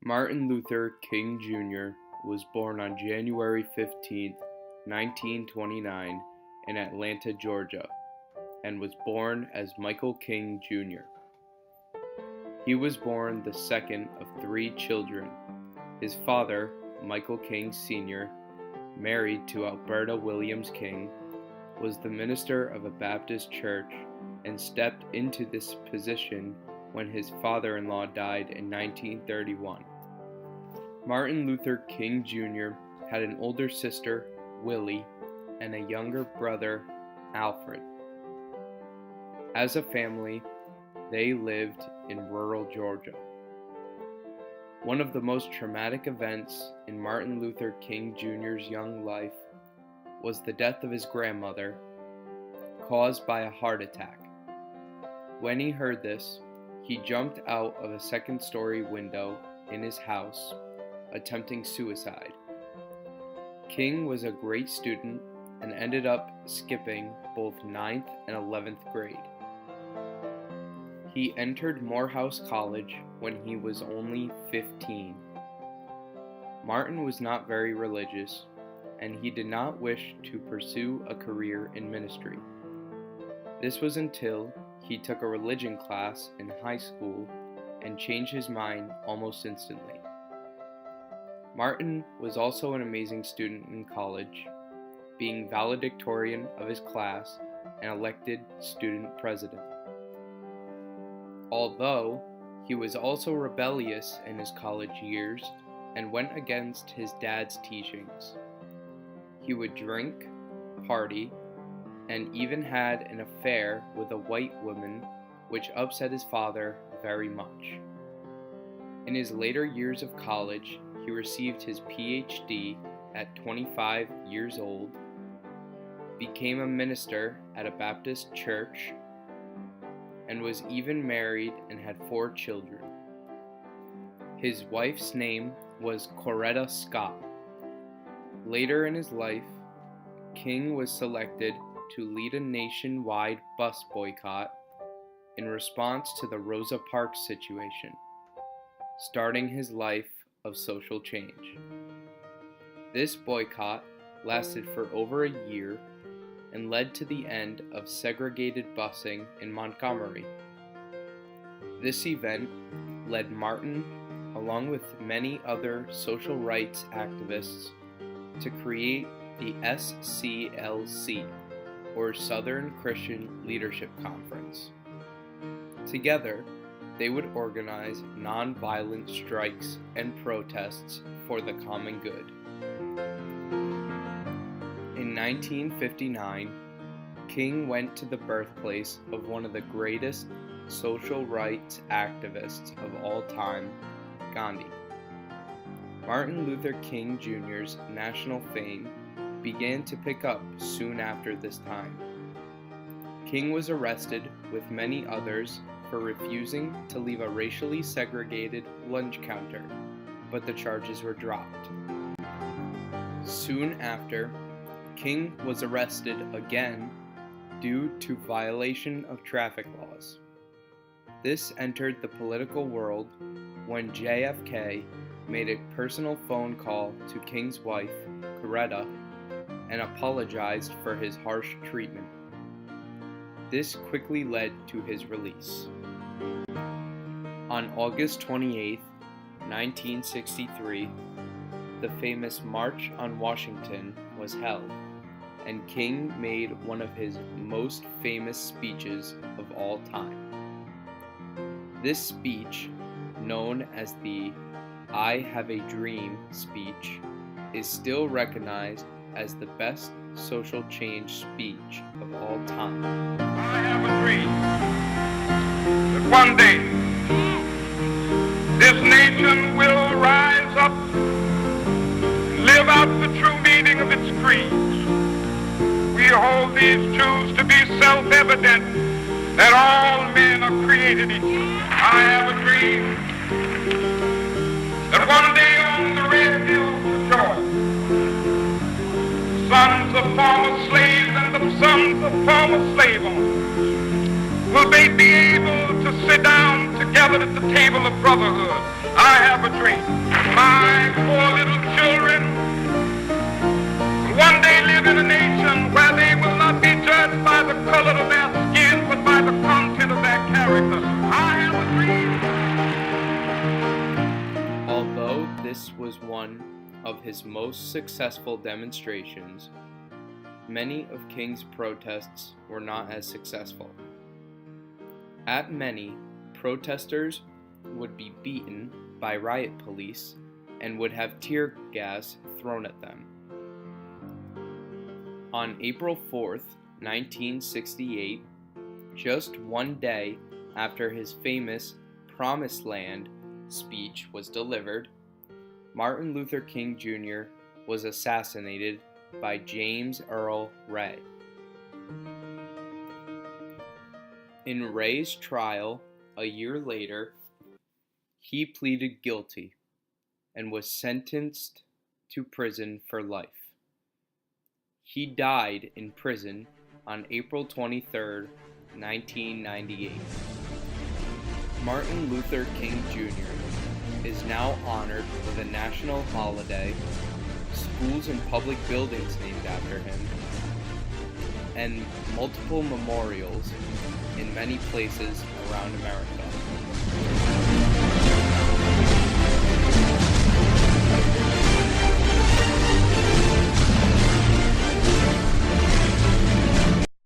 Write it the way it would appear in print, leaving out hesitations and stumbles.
Martin Luther King Jr. was born on January 15, 1929, in Atlanta, Georgia, and was born as Michael King Jr. He was born the second of three children. His father, Michael King Sr., married to Alberta Williams King, was the minister of a Baptist church and stepped into this position when his father-in-law died in 1931. Martin Luther King Jr. had an older sister, Willie, and a younger brother, Alfred. As a family, they lived in rural Georgia. One of the most traumatic events in Martin Luther King Jr.'s young life was the death of his grandmother, caused by a heart attack. When he heard this, he jumped out of a second-story window in his house, attempting suicide. King was a great student and ended up skipping both 9th and 11th grade. He entered Morehouse College when he was only 15. Martin was not very religious, and he did not wish to pursue a career in ministry. This was until he took a religion class in high school and changed his mind almost instantly. Martin was also an amazing student in college, being valedictorian of his class and elected student president. Although he was also rebellious in his college years and went against his dad's teachings. He would drink, party, and even had an affair with a white woman, which upset his father very much. In his later years of college, he received his PhD at 25 years old, became a minister at a Baptist church, and was even married and had 4 children. His wife's name was Coretta Scott. Later in his life, King was selected to lead a nationwide bus boycott in response to the Rosa Parks situation, starting his life of social change. This boycott lasted for over a year and led to the end of segregated busing in Montgomery. This event led Martin, along with many other social rights activists, to create the SCLC, or Southern Christian Leadership Conference. Together, they would organize nonviolent strikes and protests for the common good. In 1959, King went to the birthplace of one of the greatest social rights activists of all time, Gandhi. Martin Luther King Jr.'s national fame began to pick up soon after this time. King was arrested with many others for refusing to leave a racially segregated lunch counter, but the charges were dropped. Soon after, King was arrested again due to violation of traffic laws. This entered the political world when JFK made a personal phone call to King's wife, Coretta, and apologized for his harsh treatment. This quickly led to his release. On August 28, 1963, the famous March on Washington was held, and King made one of his most famous speeches of all time. This speech, known as the "I Have a Dream" speech, is still recognized as the best social change speech of all time. I have a dream that one day this nation will rise up and live out the true meaning of its creed. We hold these truths to be self-evident, that all men are created equal. I have a dream that one day on the red hills of Georgia, sons of former slaves and the sons of former slave owners will be able to sit down together at the table of brotherhood. I have a dream poor little children will one day live in a nation where they will not be judged by the color of their skin, but by the content of their character. I have a dream. Although this was one of his most successful demonstrations, many of King's protests were not as successful. At many, protesters would be beaten by riot police and would have tear gas thrown at them. On April 4th, 1968, just one day after his famous Promised Land speech was delivered, Martin Luther King Jr. was assassinated by James Earl Ray. In Ray's trial a year later, he pleaded guilty and was sentenced to prison for life. He died in prison on April 23, 1998. Martin Luther King Jr. is now honored with a national holiday, schools and public buildings named after him, and multiple memorials in many places around America.